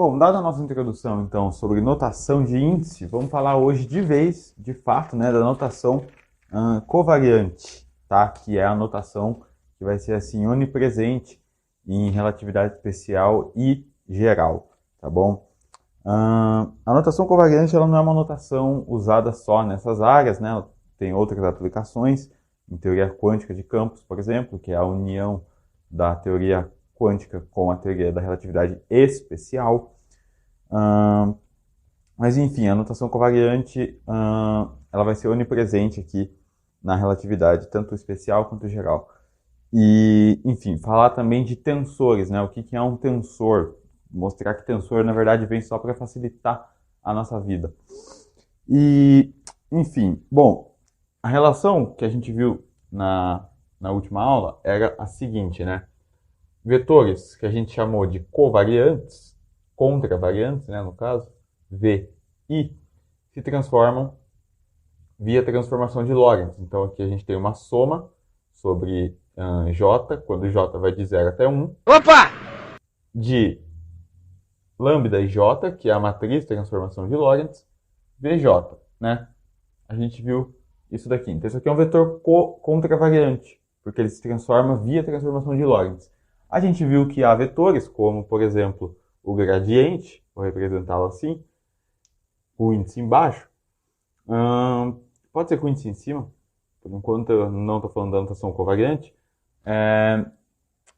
Bom, dada a nossa introdução, então, sobre notação de índice, vamos falar hoje de vez, de fato, né, da notação covariante, tá? Que é a notação que vai ser, assim, onipresente em relatividade especial e geral, tá bom? A notação covariante, ela não é uma notação usada só nessas áreas, né? Ela tem outras aplicações, em teoria quântica de campos, por exemplo, que é a união da teoria quântica com a teoria da relatividade especial. Uh, mas enfim, a notação covariante ela vai ser onipresente aqui na relatividade, tanto especial quanto geral. E, enfim, falar também de tensores, né? O que é um tensor? Mostrar que tensor, na verdade, vem só para facilitar a nossa vida. E, enfim, bom, a relação que a gente viu na última aula era a seguinte, né? Vetores que a gente chamou de covariantes, contravariantes, né, no caso, V e se transformam via transformação de Lorentz. Então aqui a gente tem uma soma sobre J, quando J vai de 0 até 1. Opa! De lambda e J, que é a matriz de transformação de Lorentz, VJ, né? A gente viu isso daqui. Então isso aqui é um vetor contravariante, porque ele se transforma via transformação de Lorentz. A gente viu que há vetores, como, por exemplo, o gradiente, vou representá-lo assim, o índice embaixo, pode ser com o índice em cima, por enquanto eu não estou falando da notação covariante,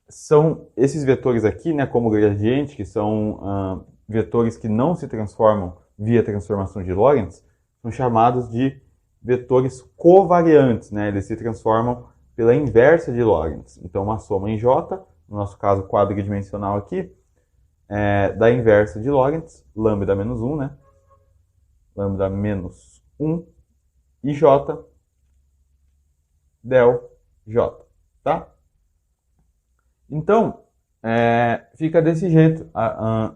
são esses vetores aqui, né, como o gradiente, que são vetores que não se transformam via transformação de Lorentz, são chamados de vetores covariantes, né, eles se transformam pela inversa de Lorentz. Então, uma soma em J, no nosso caso quadridimensional aqui, da inversa de Lorentz, lambda menos 1, né, lambda menos 1, e J, del J, tá? Então, fica desse jeito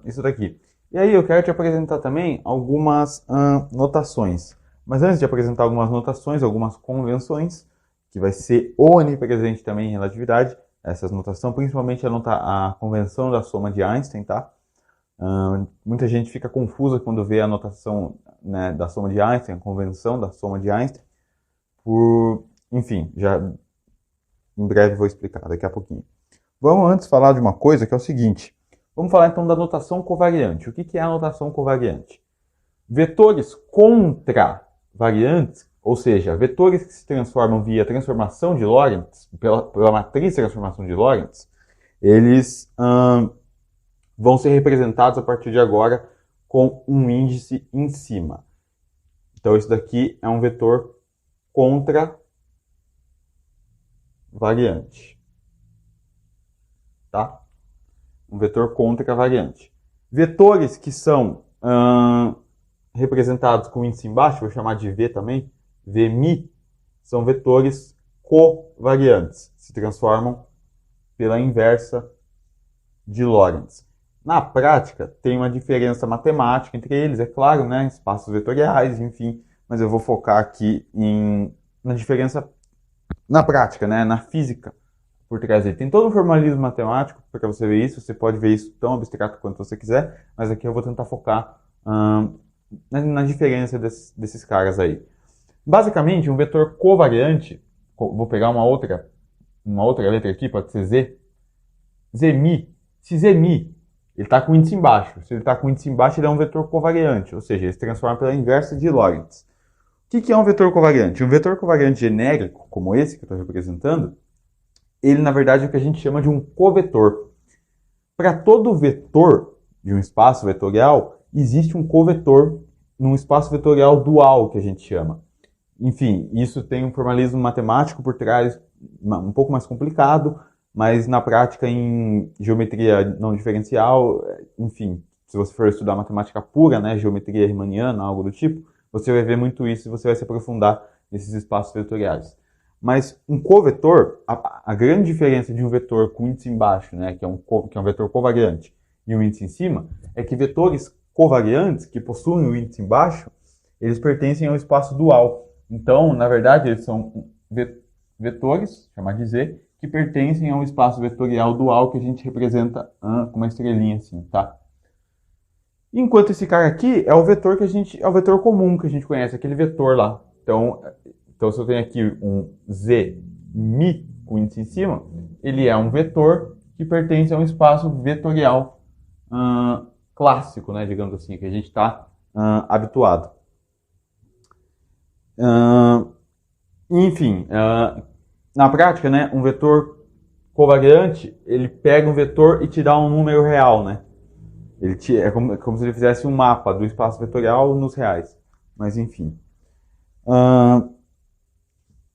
isso daqui. E aí eu quero te apresentar também algumas notações. Mas antes de apresentar algumas notações, algumas convenções, que vai ser onipresente também em relatividade, essas notações, principalmente a convenção da soma de Einstein, tá? Muita gente fica confusa quando vê a notação, né, da soma de Einstein, a convenção da soma de Einstein, enfim, já em breve vou explicar, daqui a pouquinho. Vamos antes falar de uma coisa que é o seguinte. Vamos falar então da notação covariante. O que é a notação covariante? Vetores contravariantes, ou seja, vetores que se transformam via transformação de Lorentz, pela matriz de transformação de Lorentz, eles vão ser representados a partir de agora com um índice em cima. Então, isso daqui é um vetor contravariante. Tá? Um vetor contravariante. Vetores que são representados com índice embaixo, vou chamar de V também, Vmi, são vetores covariantes, se transformam pela inversa de Lorentz. Na prática, tem uma diferença matemática entre eles, é claro, né? Espaços vetoriais, enfim, mas eu vou focar aqui na diferença na prática, né? Na física por trás dele. Tem todo um formalismo matemático para você ver isso, você pode ver isso tão abstrato quanto você quiser, mas aqui eu vou tentar focar na diferença desses caras aí. Basicamente, um vetor covariante, vou pegar uma outra letra aqui, pode ser Z, Zmi, se Zmi ele está com o índice embaixo, se ele está com o índice embaixo, ele é um vetor covariante, ou seja, ele se transforma pela inversa de Lorentz. O que é um vetor covariante? Um vetor covariante genérico, como esse que eu estou representando, ele, na verdade, é o que a gente chama de um covetor. Para todo vetor de um espaço vetorial, existe um covetor num espaço vetorial dual, que a gente chama. Enfim, isso tem um formalismo matemático por trás, um pouco mais complicado, mas na prática, em geometria não diferencial, enfim, se você for estudar matemática pura, né, geometria riemanniana, algo do tipo, você vai ver muito isso e você vai se aprofundar nesses espaços vetoriais. Mas um covetor, a grande diferença de um vetor com índice embaixo, né, que é um vetor covariante, e um índice em cima, é que vetores covariantes, que possuem o índice embaixo, eles pertencem ao espaço dual. Então, na verdade, eles são vetores, chamar de Z, que pertencem ao espaço vetorial dual que a gente representa com uma estrelinha assim, tá? Enquanto esse cara aqui é o vetor é o vetor comum que a gente conhece, aquele vetor lá. Então se eu tenho aqui um z mi com índice em cima, ele é um vetor que pertence a um espaço vetorial clássico, né, digamos assim, que a gente está habituado. Enfim, na prática, né, um vetor covariante, ele pega um vetor e te dá um número real, né? É como se ele fizesse um mapa do espaço vetorial nos reais. Mas enfim.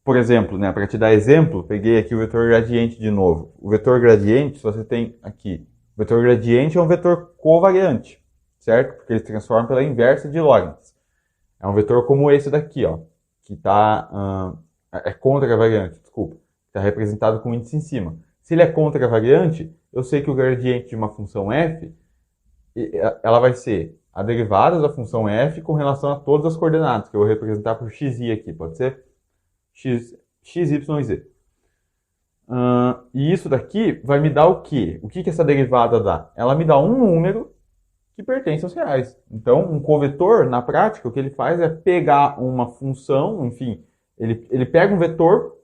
Por exemplo, né, para te dar exemplo, peguei aqui o vetor gradiente de novo. O vetor gradiente, se você tem aqui, o vetor gradiente é um vetor covariante, certo? Porque ele se transforma pela inversa de Lorentz. É um vetor como esse daqui, ó, que está é contravariante, desculpa, está representado com índice em cima. Se ele é contravariante, eu sei que o gradiente de uma função f, ela vai ser a derivada da função f com relação a todas as coordenadas, que eu vou representar por xi aqui, pode ser? X, y e z. E isso daqui vai me dar o quê? O que essa derivada dá? Ela me dá um número que pertence aos reais. Então, um covetor, na prática, o que ele faz é pegar uma função, enfim, ele pega um vetor,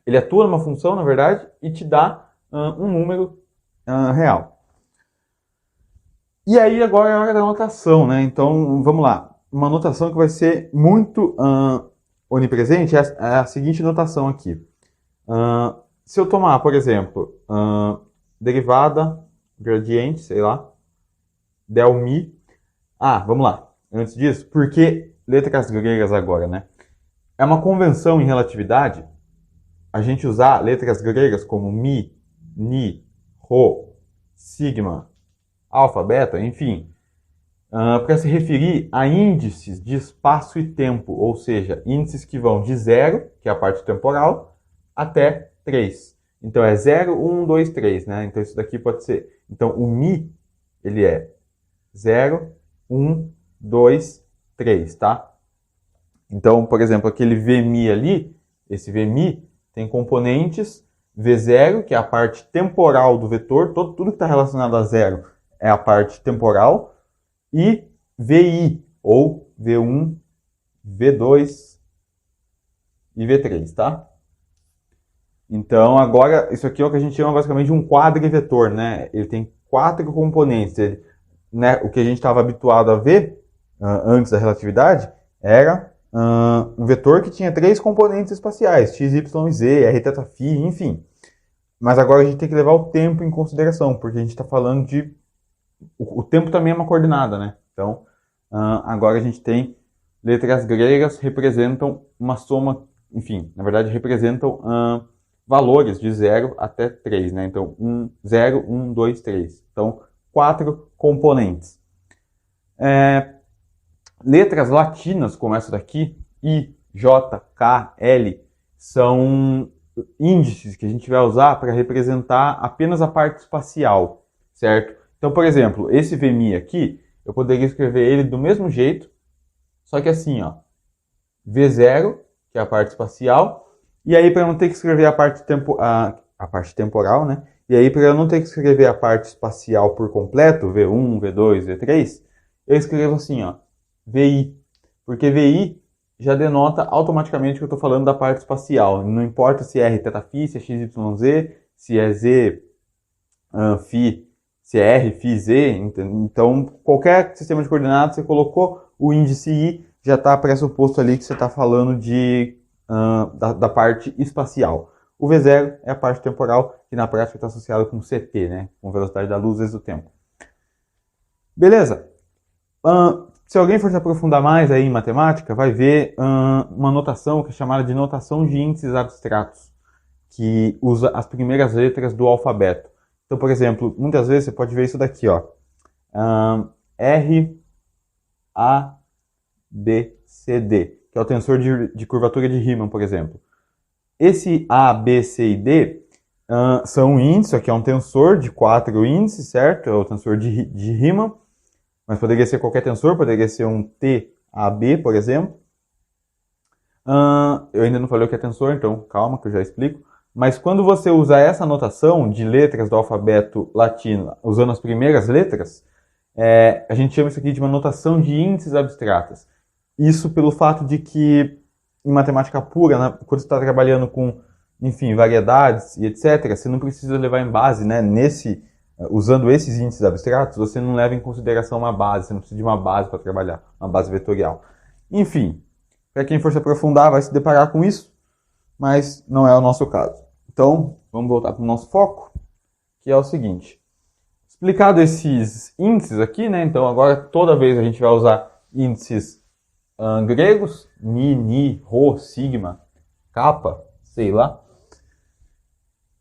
ele atua numa função, na verdade, e te dá um número real. E aí, agora é a hora da notação, né? Então, vamos lá. Uma notação que vai ser muito onipresente é a seguinte notação aqui. Se eu tomar, por exemplo, derivada, gradiente, sei lá, del mi. Vamos lá. Antes disso, por que letras gregas agora, né? É uma convenção em relatividade a gente usar letras gregas como mi, ni, rho, sigma, alfa, beta, enfim, para se referir a índices de espaço e tempo, ou seja, índices que vão de 0, que é a parte temporal, até 3. Então é 0, 1, 2, 3, né? Então isso daqui pode ser... Então o mi, ele é 0, 1, 2, 3, tá? Então, por exemplo, aquele Vmi ali, esse Vmi tem componentes V0, que é a parte temporal do vetor, tudo que está relacionado a 0 é a parte temporal, e Vi, ou V1, V2 e V3, tá? Então, agora, isso aqui é o que a gente chama basicamente de um quadrivetor, né? Ele tem 4 componentes. Né, o que a gente estava habituado a ver antes da relatividade era um vetor que tinha 3 componentes espaciais, x, y e z, r, θ, φ, enfim. Mas agora a gente tem que levar o tempo em consideração, porque a gente está falando de... O tempo também é uma coordenada, né? Então, agora a gente tem letras gregas representam uma soma, enfim, na verdade representam valores de 0 até 3, né? Então, 0, 1, 2, 3. Então, 4 componentes. Letras latinas, como essa daqui, I, J, K, L, são índices que a gente vai usar para representar apenas a parte espacial, certo? Então, por exemplo, esse Vmi aqui, eu poderia escrever ele do mesmo jeito, só que assim, ó, V0, que é a parte espacial, e aí para não ter que escrever a parte temporal, né? E aí, para eu não ter que escrever a parte espacial por completo, V1, V2, V3, eu escrevo assim, ó, VI. Porque VI já denota automaticamente que eu estou falando da parte espacial. Não importa se é R, θ, φ, se é X, Y, Z, se é Z, φ, se é R, φ, Z. Então, qualquer sistema de coordenadas, você colocou o índice I, já está pressuposto ali que você está falando da parte espacial. O V0 é a parte temporal, que na prática está associado com CT, né? Com velocidade da luz vezes o tempo. Beleza. Se alguém for se aprofundar mais aí em matemática, vai ver uma notação que é chamada de notação de índices abstratos, que usa as primeiras letras do alfabeto. Então, por exemplo, muitas vezes você pode ver isso daqui, ó. R, A, B, C, D, que é o tensor de curvatura de Riemann, por exemplo. Esse A, B, C e D são índices, aqui é um tensor de 4 índices, certo? É o tensor de Riemann, mas poderia ser qualquer tensor, poderia ser um TAB, por exemplo. Eu ainda não falei o que é tensor, então calma que eu já explico. Mas quando você usa essa notação de letras do alfabeto latino usando as primeiras letras, A gente chama isso aqui de uma notação de índices abstratas. Isso pelo fato de que, em matemática pura, né, quando você está trabalhando com, enfim, variedades e etc., você não precisa levar em base, né, usando esses índices abstratos, você não leva em consideração uma base, você não precisa de uma base para trabalhar, uma base vetorial. Enfim, para quem for se aprofundar vai se deparar com isso, mas não é o nosso caso. Então, vamos voltar para o nosso foco, que é o seguinte. Explicado esses índices aqui, né? Então agora toda vez a gente vai usar índices gregos, ni, rho, sigma, kappa, sei lá.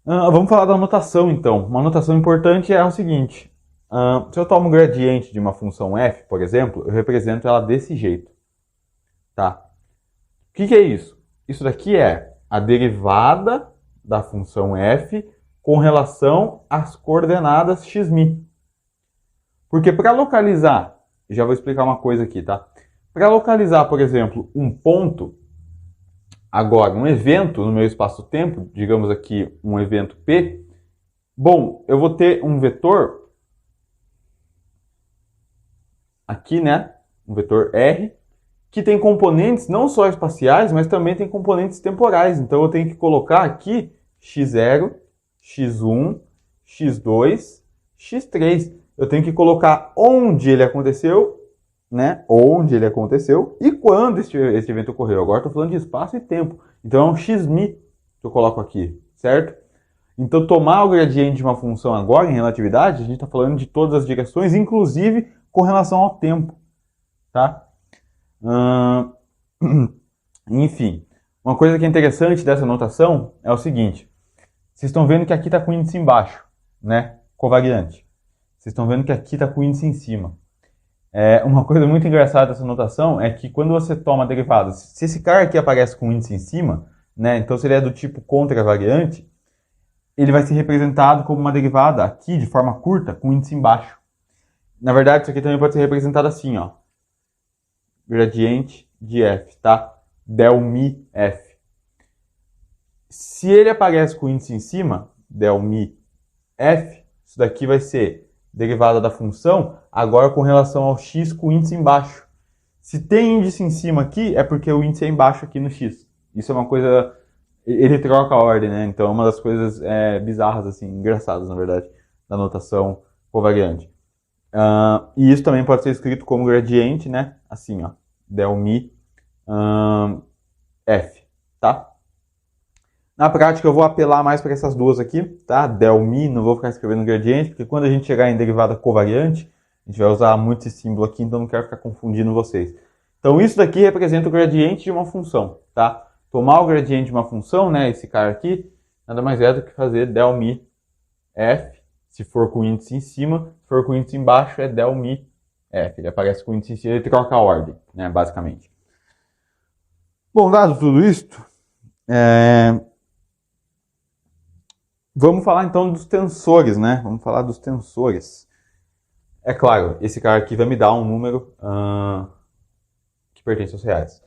Vamos falar da notação então. Uma notação importante é o seguinte. Se eu tomo o gradiente de uma função f, por exemplo, eu represento ela desse jeito. Tá? O que é isso? Isso daqui é a derivada da função f com relação às coordenadas xmi. Porque para localizar, já vou explicar uma coisa aqui, tá? Para localizar, por exemplo, um ponto, agora, um evento no meu espaço-tempo, digamos aqui um evento P, bom, eu vou ter um vetor aqui, né? Um vetor R, que tem componentes não só espaciais, mas também tem componentes temporais. Então eu tenho que colocar aqui x0, x1, x2, x3. Eu tenho que colocar onde ele aconteceu, né? Onde ele aconteceu e quando esse evento ocorreu. Agora estou falando de espaço e tempo. Então é um xmi que eu coloco aqui, certo? Então tomar o gradiente de uma função agora em relatividade, a gente está falando de todas as direções, inclusive com relação ao tempo, tá? Enfim, uma coisa que é interessante dessa notação é o seguinte. Vocês estão vendo que aqui está com o índice embaixo, né? Covariante. Vocês estão vendo que aqui está com o índice em cima. Uma coisa muito engraçada dessa notação é que quando você toma derivadas, se esse cara aqui aparece com o índice em cima, né? Então se ele é do tipo contravariante, ele vai ser representado como uma derivada aqui de forma curta com o índice embaixo. Na verdade, isso aqui também pode ser representado assim, ó. Gradiente de f, tá? Del mi f. Se ele aparece com o índice em cima, del mi f, isso daqui vai ser derivada da função, agora com relação ao x com o índice embaixo. Se tem índice em cima aqui, é porque o índice é embaixo aqui no x. Isso é uma coisa... Ele troca a ordem, né? Então é uma das coisas bizarras, assim, engraçadas, na verdade, da notação covariante. E isso também pode ser escrito como gradiente, né? Assim, ó. Del mi f, tá? Na prática eu vou apelar mais para essas duas aqui, tá? Del mi, não vou ficar escrevendo gradiente, porque quando a gente chegar em derivada covariante, a gente vai usar muito esse símbolo aqui, então não quero ficar confundindo vocês. Então isso daqui representa o gradiente de uma função, tá? Tomar o gradiente de uma função, né, esse cara aqui, nada mais é do que fazer del mi f, se for com o índice em cima, se for com o índice embaixo é del mi f. Ele aparece com o índice em cima, ele troca a ordem, né, basicamente. Bom, dado tudo isto, vamos falar então dos tensores, né? Vamos falar dos tensores. É claro, esse cara aqui vai me dar um número que pertence aos reais.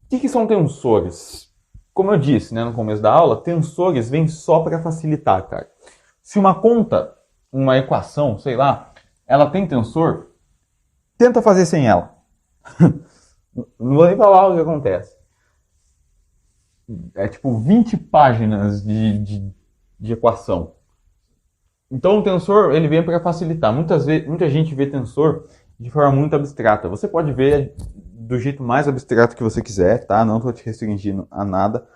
O que são tensores? Como eu disse, né, no começo da aula, tensores vêm só para facilitar, cara. Se uma conta, uma equação, sei lá, ela tem tensor, tenta fazer sem ela. Não vou nem falar o que acontece. É tipo 20 páginas de equação. Então o tensor ele vem para facilitar. Muita gente vê tensor de forma muito abstrata. Você pode ver do jeito mais abstrato que você quiser, tá? Não estou te restringindo a nada.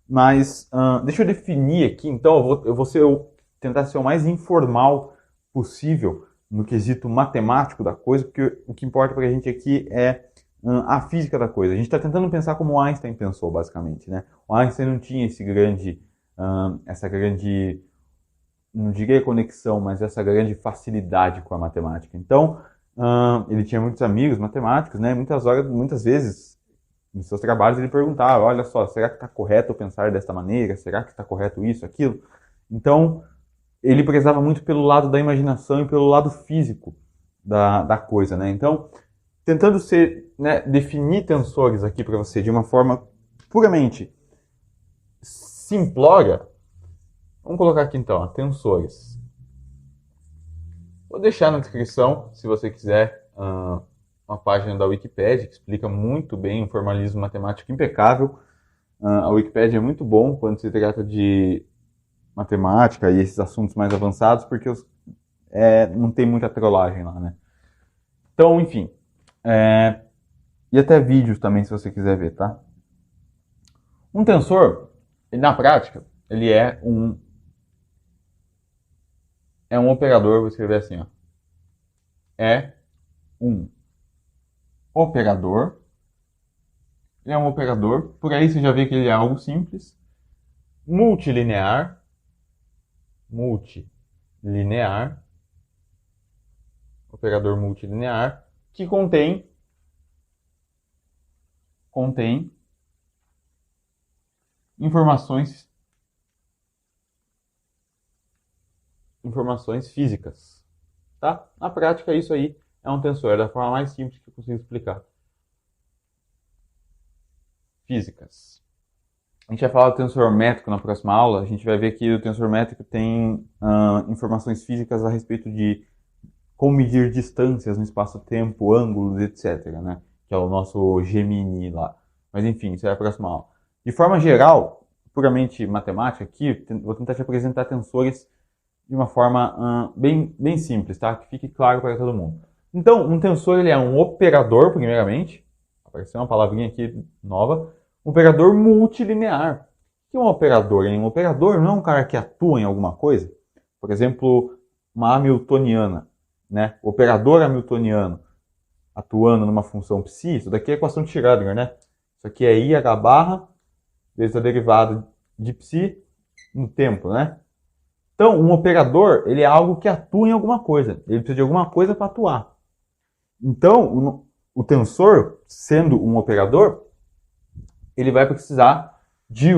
Mas deixa eu definir aqui, então eu vou tentar ser o mais informal possível no quesito matemático da coisa, porque o que importa para a gente aqui é a física da coisa. A gente está tentando pensar como Einstein pensou, basicamente, né? O Einstein não tinha essa grande, não diria conexão, mas essa grande facilidade com a matemática. Então, ele tinha muitos amigos matemáticos, né? Muitas vezes, nos seus trabalhos, ele perguntava, olha só, será que está correto eu pensar desta maneira? Será que está correto isso, aquilo? Então, ele prezava muito pelo lado da imaginação e pelo lado físico da coisa, né? Então, tentando definir tensores aqui para você de uma forma puramente simplória, vamos colocar aqui então, tensores. Vou deixar na descrição, se você quiser, uma página da Wikipédia que explica muito bem um formalismo matemático impecável. A Wikipédia é muito bom quando se trata de matemática e esses assuntos mais avançados, porque não tem muita trollagem lá, né? Então, enfim. E até vídeos também, se você quiser ver, tá? Um tensor, na prática, ele é um operador, vou escrever assim, ó. É um operador. Ele é um operador, por aí você já vê que ele é algo simples, multilinear, operador multilinear, que contém informações físicas, tá? Na prática, isso aí é um tensor, é da forma mais simples que eu consigo explicar. Físicas. A gente vai falar do tensor métrico na próxima aula. A gente vai ver que o tensor métrico tem informações físicas a respeito de como medir distâncias no espaço-tempo, ângulos, etc., né? Que é o nosso Gemini lá. Mas enfim, isso é a próxima aula. De forma geral, puramente matemática, aqui, vou tentar te apresentar tensores de uma forma bem simples, tá? Que fique claro para todo mundo. Então, um tensor ele é um operador, primeiramente. Apareceu uma palavrinha aqui nova. Um operador multilinear. O que é um operador? Hein? Um operador não é um cara que atua em alguma coisa. Por exemplo, uma hamiltoniana, né? O operador hamiltoniano atuando numa função psi, isso daqui é equação de Schrödinger, né? Isso aqui é I h barra vezes a derivada de psi no tempo, né? Então, um operador, ele é algo que atua em alguma coisa. Ele precisa de alguma coisa para atuar. Então, o tensor, sendo um operador, ele vai precisar de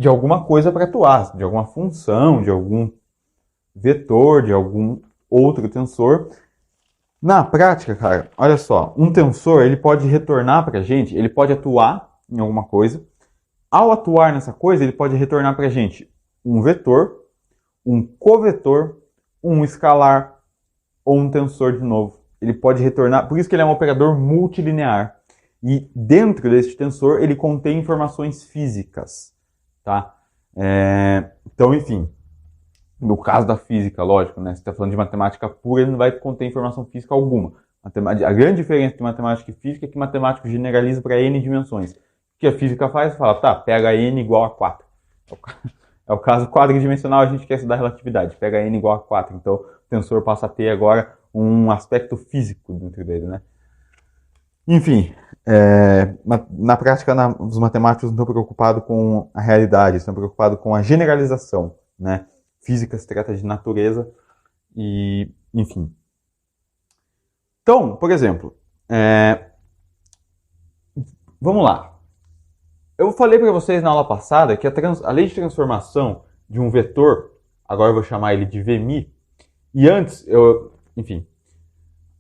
alguma coisa para atuar, de alguma função, de algum vetor, de algum outro tensor. Na prática, cara, olha só, um tensor ele pode retornar para a gente, ele pode atuar em alguma coisa. Ao atuar nessa coisa, ele pode retornar para a gente um vetor, um covetor, um escalar ou um tensor de novo. Ele pode retornar, por isso que ele é um operador multilinear. E dentro deste tensor, ele contém informações físicas, tá? Então, enfim, no caso da física, lógico, né? Você está falando de matemática pura, ele não vai conter informação física alguma. A grande diferença entre matemática e física é que matemático generaliza para n dimensões. O que a física faz? Fala, tá, pega n igual a 4. É o caso quadridimensional, a gente quer estudar relatividade. Pega n igual a 4. Então, o tensor passa a ter agora um aspecto físico dentro dele, né? Enfim, na prática, os matemáticos não estão preocupados com a realidade, estão preocupados com a generalização, né? Física se trata de natureza e, enfim. Então, por exemplo, vamos lá. Eu falei para vocês na aula passada que a lei de transformação de um vetor, agora eu vou chamar ele de VMI, e antes, enfim,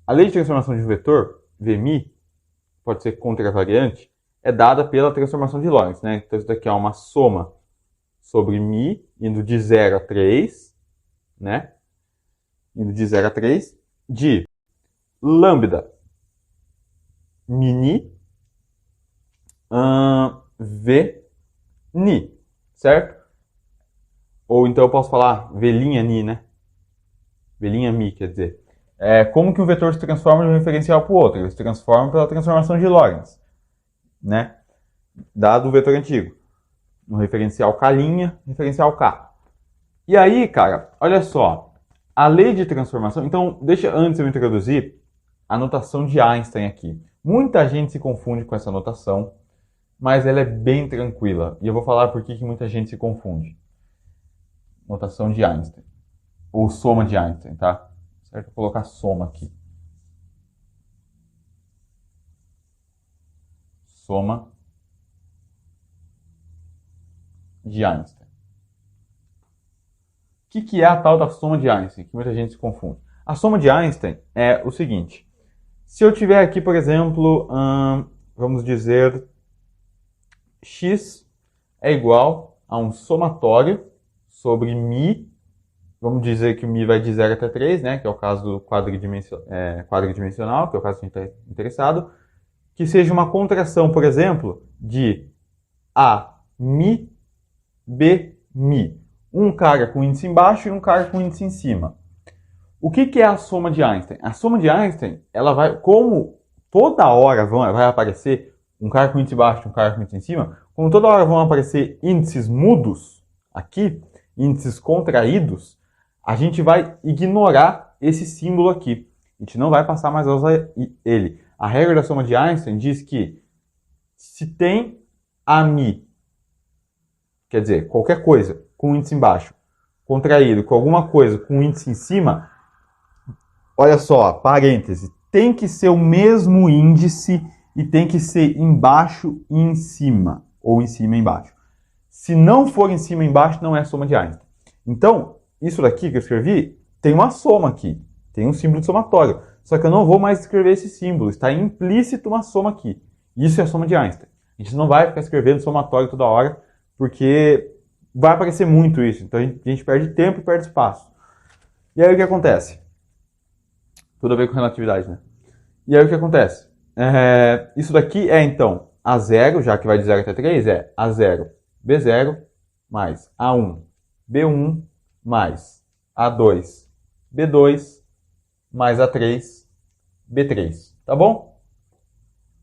a lei de transformação de um vetor, VMI, pode ser contravariante, é dada pela transformação de Lorentz, né? Então isso daqui é uma soma sobre μ, indo de 0 a 3, né? Indo de 0 a 3, de lambda mini v ni, certo? Ou então eu posso falar v' ni, né? V' mi, quer dizer. Como que um vetor se transforma de um referencial para o outro? Ele se transforma pela transformação de Lorentz, né? Dado o vetor antigo. No referencial K', referencial K. E aí, cara, olha só. A lei de transformação... Então, deixa antes eu introduzir a notação de Einstein aqui. Muita gente se confunde com essa notação, mas ela é bem tranquila. E eu vou falar por que muita gente se confunde. Notação de Einstein. Ou soma de Einstein, tá? Certo? Vou colocar soma aqui. Soma de Einstein. O que é a tal da soma de Einstein? Que muita gente se confunde. A soma de Einstein é o seguinte. Se eu tiver aqui, por exemplo, vamos dizer, x é igual a um somatório sobre μ vamos dizer que o Mi vai de 0 até 3, né? Que é o caso do quadridimensional, que é o caso que a gente está interessado. Que seja uma contração, por exemplo, de A, Mi, B, Mi. Um cara com índice embaixo e um cara com índice em cima. O que é a soma de Einstein? A soma de Einstein, ela vai, como toda hora vai aparecer um cara com índice baixo e um cara com índice em cima, como toda hora vão aparecer índices mudos aqui, índices contraídos, a gente vai ignorar esse símbolo aqui. A gente não vai passar mais a usar ele. A regra da soma de Einstein diz que se tem a Mi, quer dizer, qualquer coisa com índice embaixo, contraído com alguma coisa com índice em cima, olha só, parêntese, tem que ser o mesmo índice e tem que ser embaixo e em cima, ou em cima e embaixo. Se não for em cima e embaixo, não é soma de Einstein. Então, isso daqui que eu escrevi, tem uma soma aqui, tem um símbolo de somatório. Só que eu não vou mais escrever esse símbolo, está implícito uma soma aqui. Isso é a soma de Einstein. A gente não vai ficar escrevendo somatório toda hora, porque vai aparecer muito isso. Então a gente perde tempo e perde espaço. E aí o que acontece? Tudo a ver com relatividade, né? E aí o que acontece? Isso daqui é, então, A0, já que vai de 0 até 3, é A0, B0, mais A1, B1, mais A2, B2, mais A3, B3. Tá bom?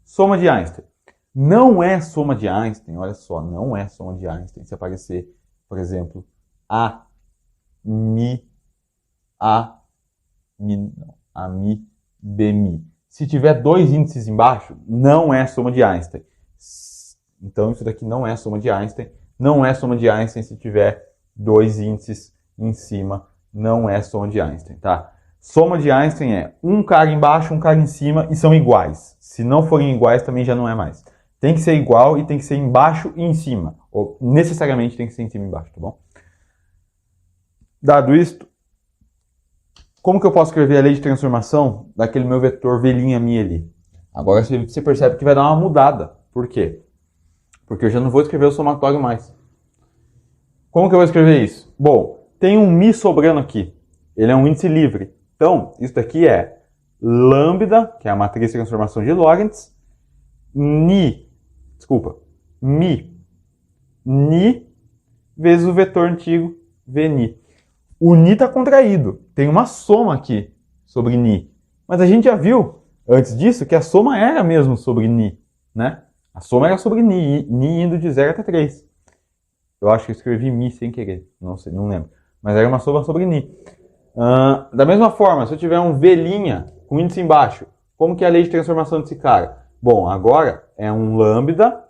Soma de Einstein. Não é soma de Einstein, olha só, não é soma de Einstein. Se aparecer, por exemplo, A, Mi, B, Mi. Se tiver dois índices embaixo, não é soma de Einstein. Então isso daqui não é soma de Einstein. Não é soma de Einstein se tiver dois índices em cima. Não é soma de Einstein, tá? Soma de Einstein é um cara embaixo, um cara em cima e são iguais. Se não forem iguais, também já não é mais. Tem que ser igual e tem que ser embaixo e em cima. Ou necessariamente tem que ser em cima e embaixo, tá bom? Dado isto, como que eu posso escrever a lei de transformação daquele meu vetor V'' ali? Agora você percebe que vai dar uma mudada. Por quê? Porque eu já não vou escrever o somatório mais. Como que eu vou escrever isso? Bom, tem um Mi sobrando aqui. Ele é um índice livre. Então, isso daqui é lambda, que é a matriz de transformação de Lorentz, Mi, vezes o vetor antigo V'ni. O Ni está contraído. Tem uma soma aqui sobre Ni. Mas a gente já viu, antes disso, que a soma era mesmo sobre Ni, né? A soma era sobre Ni indo de 0 até 3. Eu acho que eu escrevi Mi sem querer. Não sei, não lembro. Mas era uma soma sobre Ni. Da mesma forma, se eu tiver um V' com índice embaixo, como que é a lei de transformação desse cara? Bom, agora é um lambda,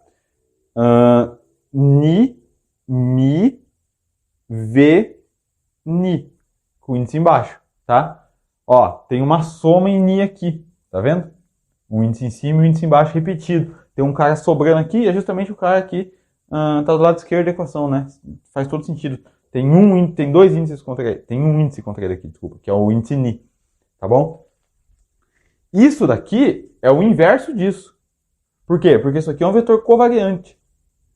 Ni, Mi, V, Ni, com índice embaixo, tá? Ó, tem uma soma em Ni aqui, tá vendo? Um índice em cima e um índice embaixo repetido. Tem um cara sobrando aqui, é justamente o cara que tá do lado esquerdo da equação, né? Faz todo sentido. Tem dois índices contra ele. Tem um índice contra ele aqui, desculpa, que é o índice Ni, tá bom? Isso daqui é o inverso disso. Por quê? Porque isso aqui é um vetor covariante.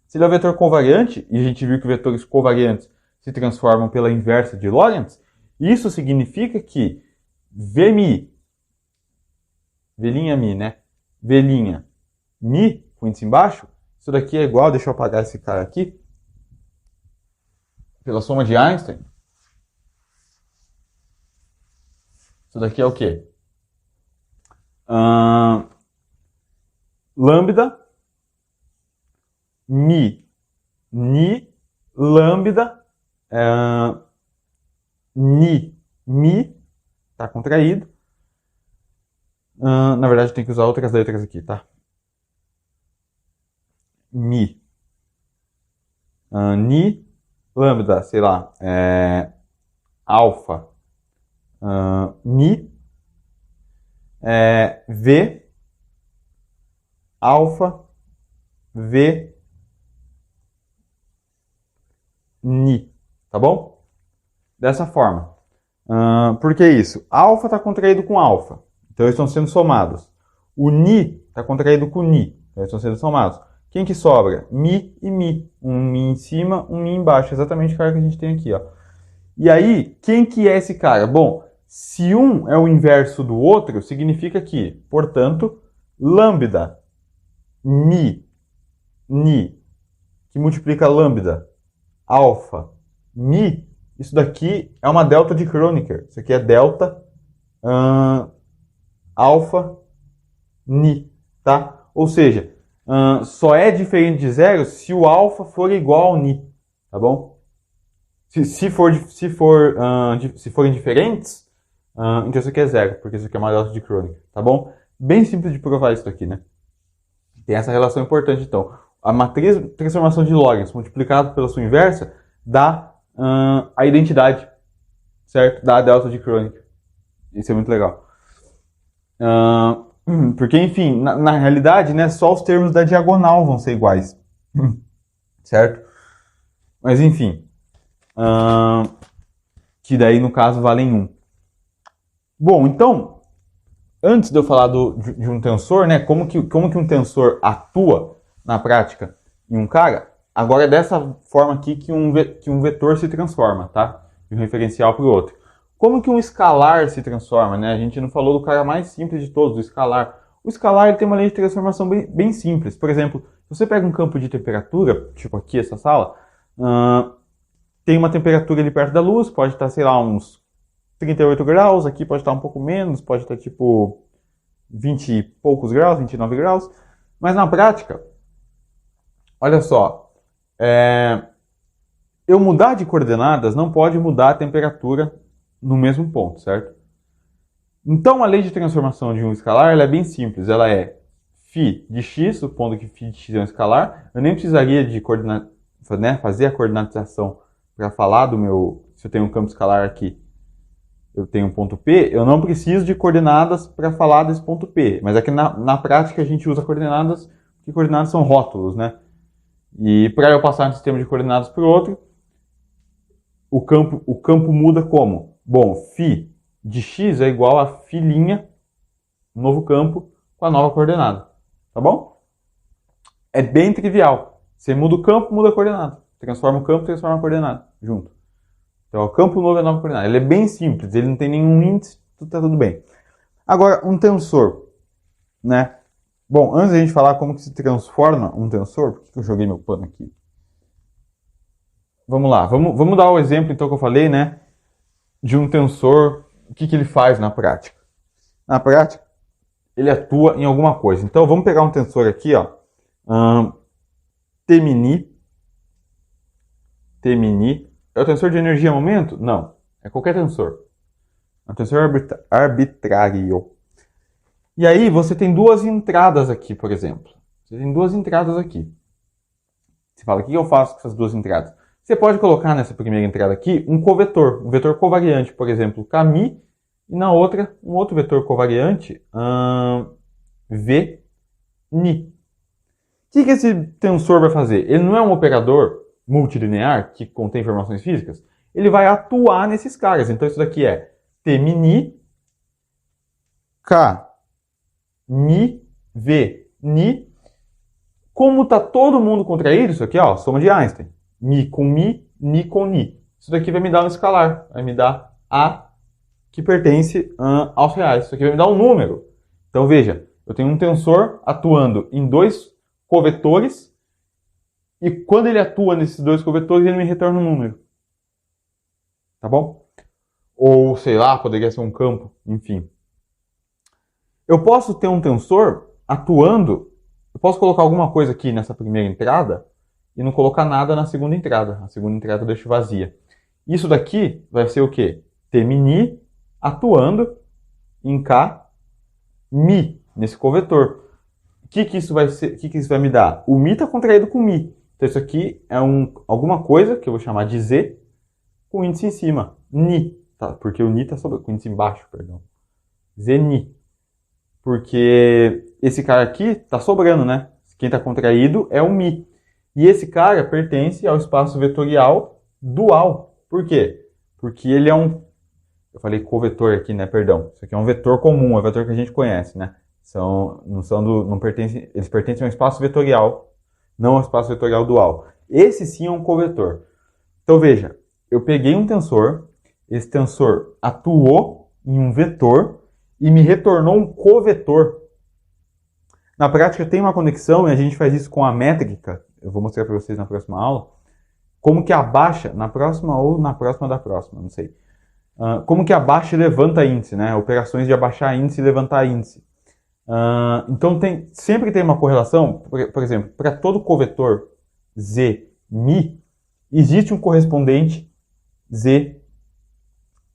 Se ele é um vetor covariante, e a gente viu que vetores covariantes se transformam pela inversa de Lorentz, isso significa que V'mi, né? Mi, com índice embaixo, isso daqui é igual, deixa eu apagar esse cara aqui, pela soma de Einstein. Isso daqui é o quê? Lambda, Mi, lambda, Ni, Mi, tá contraído. Na verdade, tem que usar outras letras aqui, tá? Mi, Ni, lambda, sei lá, alfa, Mi, V, alfa, V, Ni, tá bom? Dessa forma. Por que isso? Alfa está contraído com alfa, então eles estão sendo somados. O Ni está contraído com Ni, então eles estão sendo somados. Quem que sobra? Mi e Mi. Um Mi em cima, um Mi embaixo. Exatamente o cara que a gente tem aqui, ó. E aí, quem que é esse cara? Bom, se um é o inverso do outro, significa que, portanto, lambda mi ni, que multiplica lambda alfa mi, isso daqui é uma delta de Kronecker. Isso aqui é delta alfa ni, tá? Ou seja, só é diferente de zero se o alfa for igual ao ni, tá bom? Se forem diferentes, então isso aqui é zero, porque isso aqui é uma delta de Kronecker, tá bom? Bem simples de provar isso aqui, né? Tem essa relação importante, então. A matriz de transformação de Lorentz multiplicado pela sua inversa dá a identidade, certo? Dá a delta de Kronecker. Isso é muito legal. Porque, enfim, na realidade, né, só os termos da diagonal vão ser iguais. Certo? Mas, enfim. Que daí, no caso, valem 1. Bom, então, antes de eu falar de um tensor, né, como que um tensor atua na prática em um cara, agora é dessa forma aqui que um vetor se transforma, tá? De um referencial para o outro. Como que um escalar se transforma, né? A gente não falou do cara mais simples de todos, do escalar. O escalar ele tem uma lei de transformação bem simples. Por exemplo, se você pega um campo de temperatura, tipo aqui essa sala, tem uma temperatura ali perto da luz, pode estar, sei lá, uns 38 graus, aqui pode estar um pouco menos, pode estar tipo 20 e poucos graus, 29 graus. Mas na prática, olha só, eu mudar de coordenadas não pode mudar a temperatura no mesmo ponto, certo? Então a lei de transformação de um escalar ela é bem simples, ela é φ de x, supondo que φ de x é um escalar. Eu nem precisaria de fazer a coordenatização para falar do meu, se eu tenho um campo escalar aqui, eu tenho um ponto P, eu não preciso de coordenadas para falar desse ponto P. Mas aqui na prática a gente usa coordenadas, porque coordenadas são rótulos, né? E para eu passar um sistema de coordenadas para o outro, o campo muda como? Bom, φ de x é igual a φ', novo campo, com a nova coordenada. Tá bom? É bem trivial. Você muda o campo, muda a coordenada. Transforma o campo, transforma a coordenada junto. Então, o campo novo é a nova coordenada. Ele é bem simples, ele não tem nenhum índice, tá tudo bem. Agora, um tensor, né? Bom, antes de a gente falar como que se transforma um tensor, por que eu joguei meu pano aqui? Vamos lá, vamos dar o exemplo então que eu falei, né? De um tensor, o que ele faz na prática? Na prática, ele atua em alguma coisa. Então, vamos pegar um tensor aqui, ó. T-mini. É o tensor de energia momento? Não. É qualquer tensor. É um tensor arbitrário. E aí, você tem duas entradas aqui, por exemplo. Você tem duas entradas aqui. Você fala, o que eu faço com essas duas entradas? Você pode colocar nessa primeira entrada aqui um covetor. Um vetor covariante, por exemplo, Kmi. E na outra, um outro vetor covariante, V-ni. O que esse tensor vai fazer? Ele não é um operador multilinear que contém informações físicas. Ele vai atuar nesses caras. Então isso daqui é T-mini, K-ni, V-ni. Como está todo mundo contraído, isso aqui, ó, soma de Einstein. Mi com mi, ni com ni. Isso daqui vai me dar um escalar. Vai me dar A que pertence aos reais. Isso aqui vai me dar um número. Então veja, eu tenho um tensor atuando em dois covetores e quando ele atua nesses dois covetores, ele me retorna um número. Tá bom? Ou, sei lá, poderia ser um campo, enfim. Eu posso ter um tensor atuando, eu posso colocar alguma coisa aqui nessa primeira entrada e não colocar nada na segunda entrada. A segunda entrada eu deixo vazia. Isso daqui vai ser o quê? T-mini atuando em K-mi, nesse covetor. O que isso vai ser? Que isso vai me dar? O mi está contraído com mi. Então isso aqui é alguma coisa que eu vou chamar de Z com índice em cima. Ni. Tá? Porque o ni está com índice embaixo, perdão. Z-ni. Porque esse cara aqui está sobrando, né? Quem está contraído é o mi. E esse cara pertence ao espaço vetorial dual. Por quê? Porque ele é um... Eu falei covetor aqui, né? Perdão. Isso aqui é um vetor comum, é um vetor que a gente conhece, né? Eles pertencem ao espaço vetorial, não ao espaço vetorial dual. Esse sim é um covetor. Então veja, eu peguei um tensor esse tensor atuou em um vetor e me retornou um covetor. Na prática tem uma conexão, e a gente faz isso com a métrica, eu vou mostrar para vocês na próxima aula, como que a baixa, na próxima ou na próxima da próxima, não sei. Como que abaixa e levanta índice, né? Operações de abaixar índice e levantar índice. Então sempre tem uma correlação, por exemplo, para todo covetor Z mi, existe um correspondente Z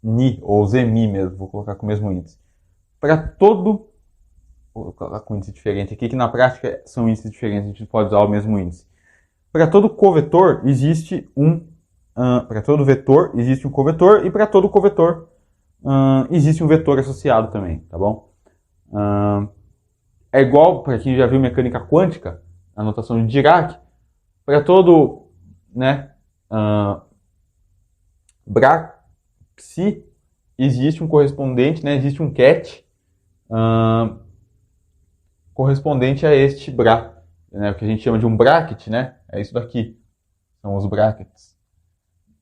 ni, ou Z mi mesmo, vou colocar com o mesmo índice. Para todo, vou colocar com índice diferente aqui, que na prática são índices diferentes, a gente não pode usar o mesmo índice. Para todo covetor existe para todo vetor existe um covetor, e para todo covetor existe um vetor associado também, tá bom? É igual, para quem já viu mecânica quântica, a notação de Dirac, para todo, né, Bragg-Psi, existe um correspondente, né, existe um ket correspondente a este Bra, né, o que a gente chama de um bracket, né, é isso daqui, são os brackets.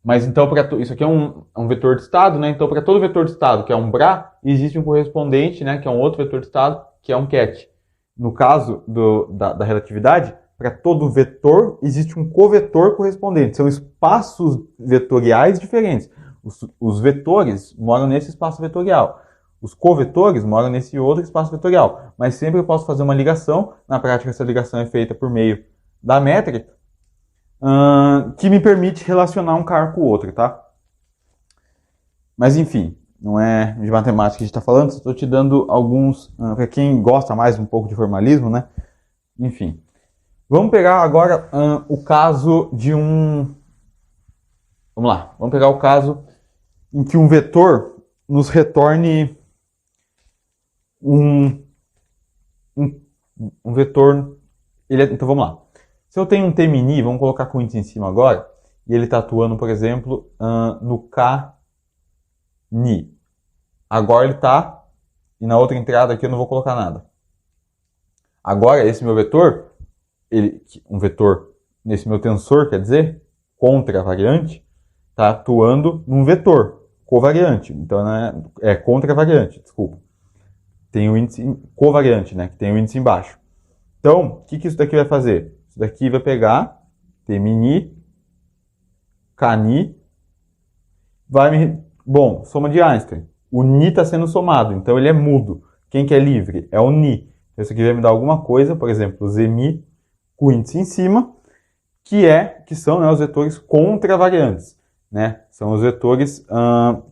Mas então, isso aqui é um vetor de estado, né, então para todo vetor de estado, que é um Bra, existe um correspondente, né, que é um outro vetor de estado, que é um ket. No caso da relatividade, para todo vetor existe um covetor correspondente. São espaços vetoriais diferentes. Os vetores moram nesse espaço vetorial. Os covetores moram nesse outro espaço vetorial. Mas sempre eu posso fazer uma ligação. Na prática, essa ligação é feita por meio da métrica, que me permite relacionar um cara com o outro, tá? Mas enfim, não é de matemática que a gente está falando, estou te dando alguns, para quem gosta mais um pouco de formalismo, né? Enfim. Vamos pegar agora o caso de um... Vamos lá, vamos pegar o caso em que um vetor nos retorne um vetor... Então vamos lá. Se eu tenho um T mini, vamos colocar com o índice em cima agora, e ele está atuando, por exemplo, no K ni. Agora ele está, e na outra entrada aqui eu não vou colocar nada. Agora esse meu vetor, um vetor nesse meu tensor, quer dizer, contravariante, está atuando num vetor covariante. Então é contravariante, desculpa. Tem o índice covariante, né, que tem o índice embaixo. Então, o que isso daqui vai fazer? Isso daqui vai pegar T mini, K ni, bom, soma de Einstein. O ni está sendo somado, então ele é mudo. Quem que é livre? É o ni. Então isso aqui vai me dar alguma coisa, por exemplo, Z mi, com o índice em cima, que são, né, os vetores contravariantes, né? São os vetores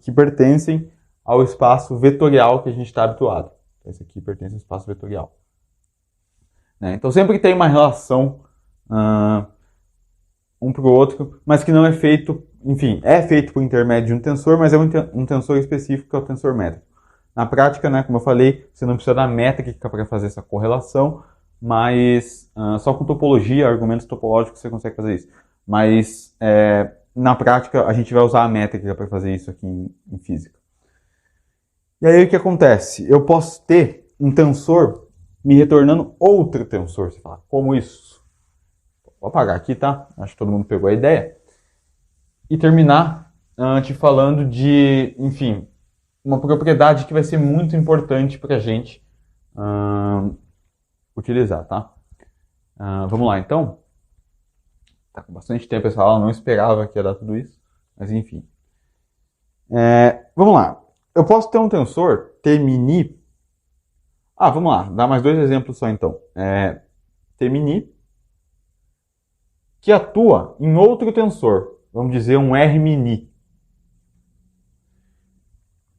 que pertencem ao espaço vetorial que a gente está habituado. Então, esse aqui pertence ao espaço vetorial. Né? Então sempre tem uma relação um para o outro, mas que não é feito, enfim, é feito por intermédio de um tensor, mas é um tensor específico que é o tensor métrico. Na prática, né, como eu falei, você não precisa da métrica para fazer essa correlação, mas só com topologia, argumentos topológicos você consegue fazer isso. Mas na prática a gente vai usar a métrica para fazer isso aqui em física. E aí o que acontece? Eu posso ter um tensor me retornando outro tensor. Você fala, como isso? Vou apagar aqui, tá? Acho que todo mundo pegou a ideia. E terminar te falando de, enfim, uma propriedade que vai ser muito importante para a gente utilizar, tá? Vamos lá, então. Tá com bastante tempo essa aula, não esperava que ia dar tudo isso, mas enfim. Vamos lá. Eu posso ter um tensor T mini. Vamos lá, dá mais dois exemplos só então. T mini, que atua em outro tensor, vamos dizer um R mini.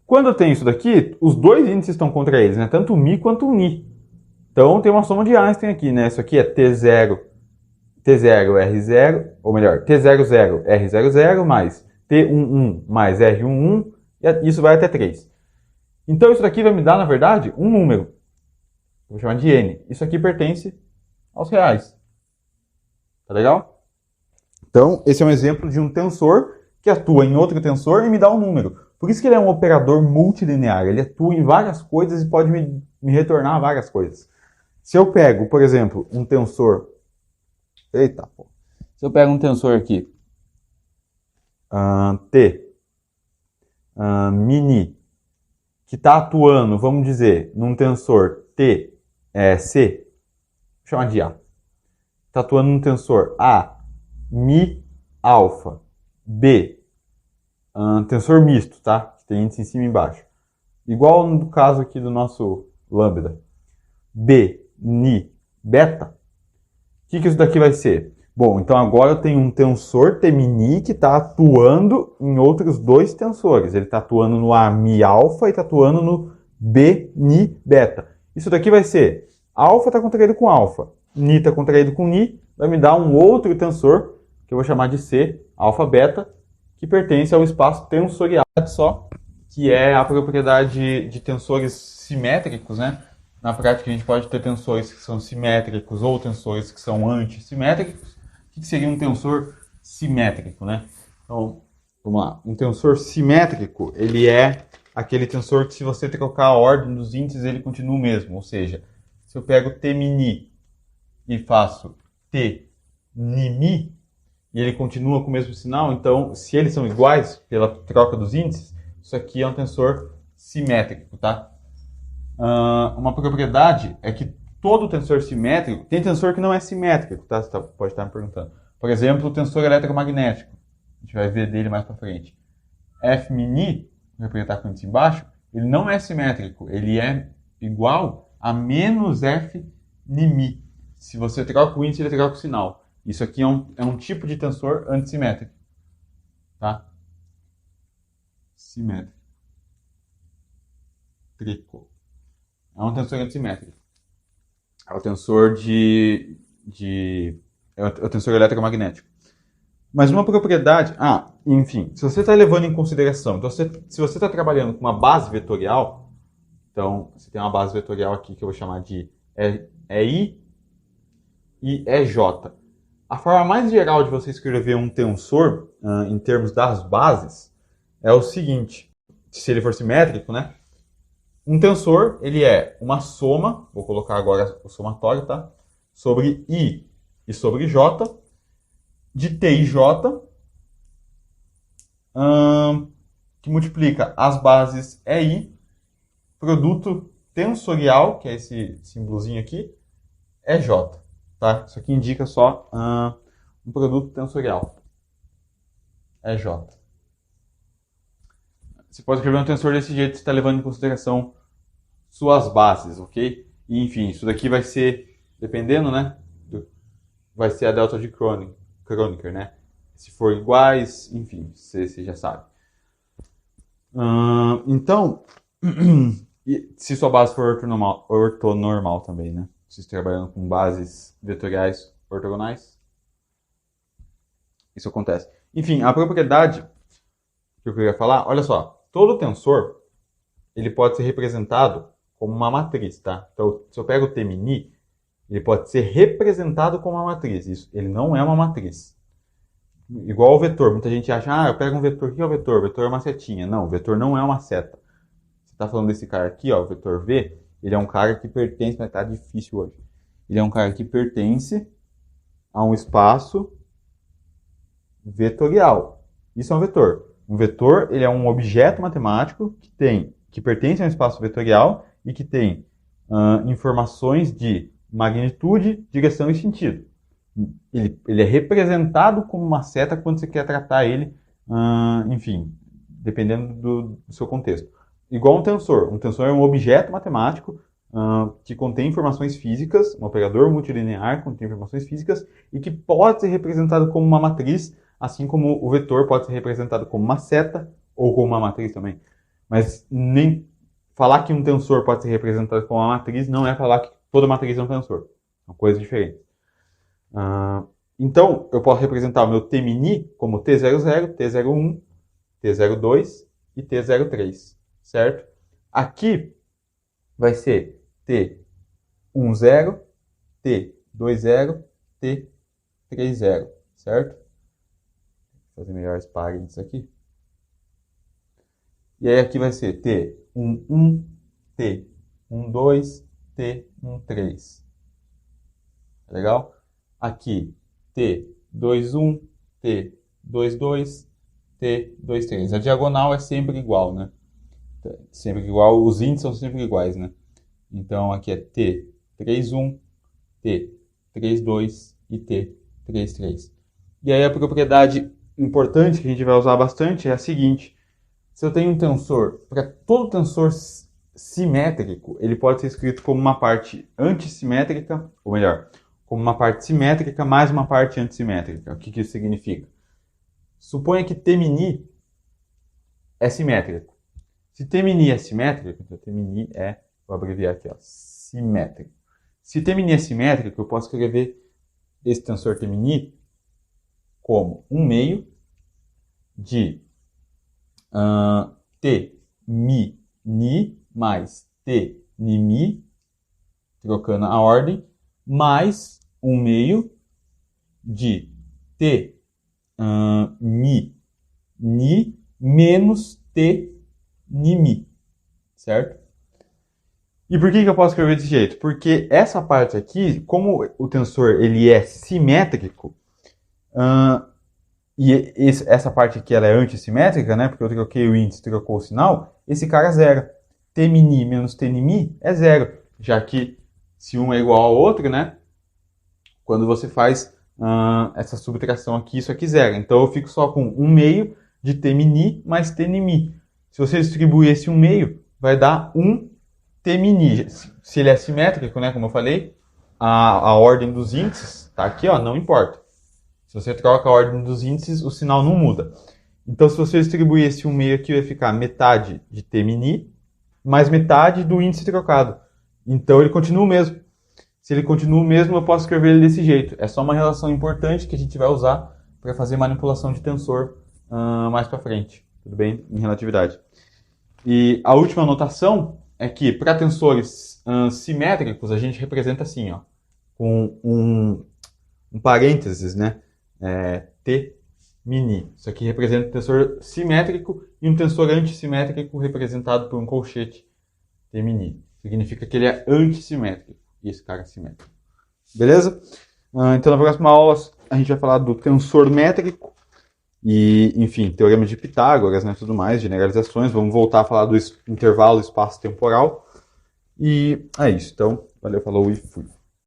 Quando eu tenho isso daqui, os dois índices estão contra eles, né? Tanto o mi quanto o ni. Então tem uma soma de Einstein aqui, né? Isso aqui é T0, R0, ou melhor, T00, R00, mais T11 mais R11, e isso vai até 3. Então isso daqui vai me dar, na verdade, um número. Vou chamar de N. Isso aqui pertence aos reais. Tá legal? Então, esse é um exemplo de um tensor que atua em outro tensor e me dá um número. Por isso que ele é um operador multilinear. Ele atua em várias coisas e pode me retornar várias coisas. Se eu pego, por exemplo, um tensor... Eita, pô. Se eu pego um tensor aqui, T, mini, que está atuando, vamos dizer, num tensor C, vou chamar de A, está atuando num tensor A, mi alfa, B, tensor misto, tá? Que tem índice em cima e embaixo. Igual no caso aqui do nosso lambda. B, ni, beta. O que isso daqui vai ser? Bom, então agora eu tenho um tensor T-mini que está atuando em outros dois tensores. Ele está atuando no A mi alfa e está atuando no B ni beta. Isso daqui vai ser alfa está contraído com alfa, ni está contraído com ni, vai me dar um outro tensor que eu vou chamar de C alfa beta, que pertence ao espaço tensorial só, que é a propriedade de tensores simétricos, né? Na prática, a gente pode ter tensores que são simétricos ou tensores que são antissimétricos. O que seria um tensor simétrico, né? Então, vamos lá. Um tensor simétrico, ele é aquele tensor que, se você trocar a ordem dos índices, ele continua o mesmo. Ou seja, se eu pego T-mini e faço T-ni-mi, e ele continua com o mesmo sinal, então, se eles são iguais pela troca dos índices, isso aqui é um tensor simétrico, tá? Uma propriedade é que todo tensor simétrico, tem tensor que não é simétrico, tá? Você pode estar me perguntando. Por exemplo, o tensor eletromagnético. A gente vai ver dele mais para frente. F-mini, vou representar com o índice embaixo, ele não é simétrico, ele é igual a menos F-ni-mi. Se você troca o índice, ele troca o sinal. Isso aqui é um tipo de tensor antissimétrico. Tá? Simétrico. É um tensor antissimétrico. É o tensor é o tensor eletromagnético. Mas uma propriedade... enfim, se você está levando em consideração... Então, se você está trabalhando com uma base vetorial, então, você tem uma base vetorial aqui que eu vou chamar de EI e EJ. A forma mais geral de você escrever um tensor, em termos das bases, é o seguinte. Se ele for simétrico, né? Um tensor, ele é uma soma, vou colocar agora o somatório, tá? Sobre I e sobre J, de T e J, que multiplica as bases EI, produto tensorial, que é esse símbolozinho aqui, EJ, tá? Isso aqui indica só um produto tensorial, EJ. Você pode escrever um tensor desse jeito, você está levando em consideração suas bases, ok? E, enfim, isso daqui vai ser, dependendo, né? Vai ser a delta de Kronecker, né? Se for iguais, enfim, você já sabe. Então, se sua base for ortonormal também, né? Vocês trabalhando com bases vetoriais ortogonais, isso acontece. Enfim, a propriedade que eu queria falar, olha só. Todo tensor, ele pode ser representado como uma matriz, tá? Então, se eu pego o T-mini, ele pode ser representado como uma matriz. Isso, ele não é uma matriz. Igual o vetor. Muita gente acha, eu pego um vetor. O que é o vetor? O vetor é uma setinha. Não, o vetor não é uma seta. Você está falando desse cara aqui, ó, o vetor V, ele é um cara que pertence, mas tá difícil hoje. Ele é um cara que pertence a um espaço vetorial. Isso é um vetor. Um vetor, ele é um objeto matemático que pertence a um espaço vetorial e que tem informações de magnitude, direção e sentido. Ele é representado como uma seta quando você quer tratar ele, enfim, dependendo do seu contexto. Igual um tensor. Um tensor é um objeto matemático que contém informações físicas, um operador multilinear que contém informações físicas e que pode ser representado como uma matriz, assim como o vetor pode ser representado como uma seta ou como uma matriz também. Mas nem falar que um tensor pode ser representado como uma matriz não é falar que toda matriz é um tensor. São coisas diferentes. Então, eu posso representar o meu T-mini como T00, T01, T02 e T03, certo? Aqui vai ser T10, T20, T30, certo? Vou fazer melhores parênteses aqui. E aí aqui vai ser T11, T12, T13. Legal? Aqui T21, T22, T, 2, 3. A diagonal é sempre igual, né? Sempre igual, os índices são sempre iguais, né? Então aqui é T, 3, 1, T, 3, 2 e T, 3, 3. E aí a propriedade importante que a gente vai usar bastante é a seguinte. Se eu tenho um tensor, para todo tensor simétrico, ele pode ser escrito como uma parte antissimétrica, ou melhor, como uma parte simétrica mais uma parte antissimétrica. O que isso significa? Suponha que T-mini é simétrico. Se T-mini é simétrico, então T-mini é, vou abreviar aqui, ó, simétrico. Se T-mini é simétrico, eu posso escrever esse tensor T-mini como 1 meio de T mi ni mais T ni mi, trocando a ordem, mais 1 meio de T mi ni menos T ni mi, certo? E por que eu posso escrever desse jeito? Porque essa parte aqui, como o tensor ele é simétrico, e essa parte aqui ela é antissimétrica, né? Porque eu troquei o índice, trocou o sinal. Esse cara é zero. T mini menos T mi é zero. Já que se um é igual ao outro, né? Quando você faz essa subtração aqui, isso aqui zero. Então eu fico só com 1 meio de T mini mais T mi. Se você distribuir esse 1 meio, vai dar 1 T mini. Se ele é simétrico, né? Como eu falei, a ordem dos índices tá aqui, ó, não importa. Se você troca a ordem dos índices, o sinal não muda. Então, se você distribuir esse 1 meio aqui, vai ficar metade de T mini mais metade do índice trocado. Então, ele continua o mesmo. Se ele continua o mesmo, eu posso escrever ele desse jeito. É só uma relação importante que a gente vai usar para fazer manipulação de tensor mais para frente. Tudo bem? Em relatividade. E a última notação é que, para tensores simétricos, a gente representa assim, ó, com um parênteses, né? T mini. Isso aqui representa um tensor simétrico e um tensor antissimétrico representado por um colchete T mini. Significa que ele é antissimétrico e esse cara é simétrico. Beleza? Então na próxima aula a gente vai falar do tensor métrico e, enfim, teorema de Pitágoras, né, tudo mais, generalizações. Vamos voltar a falar do intervalo espaço-temporal. E é isso. Então, valeu, falou e fui.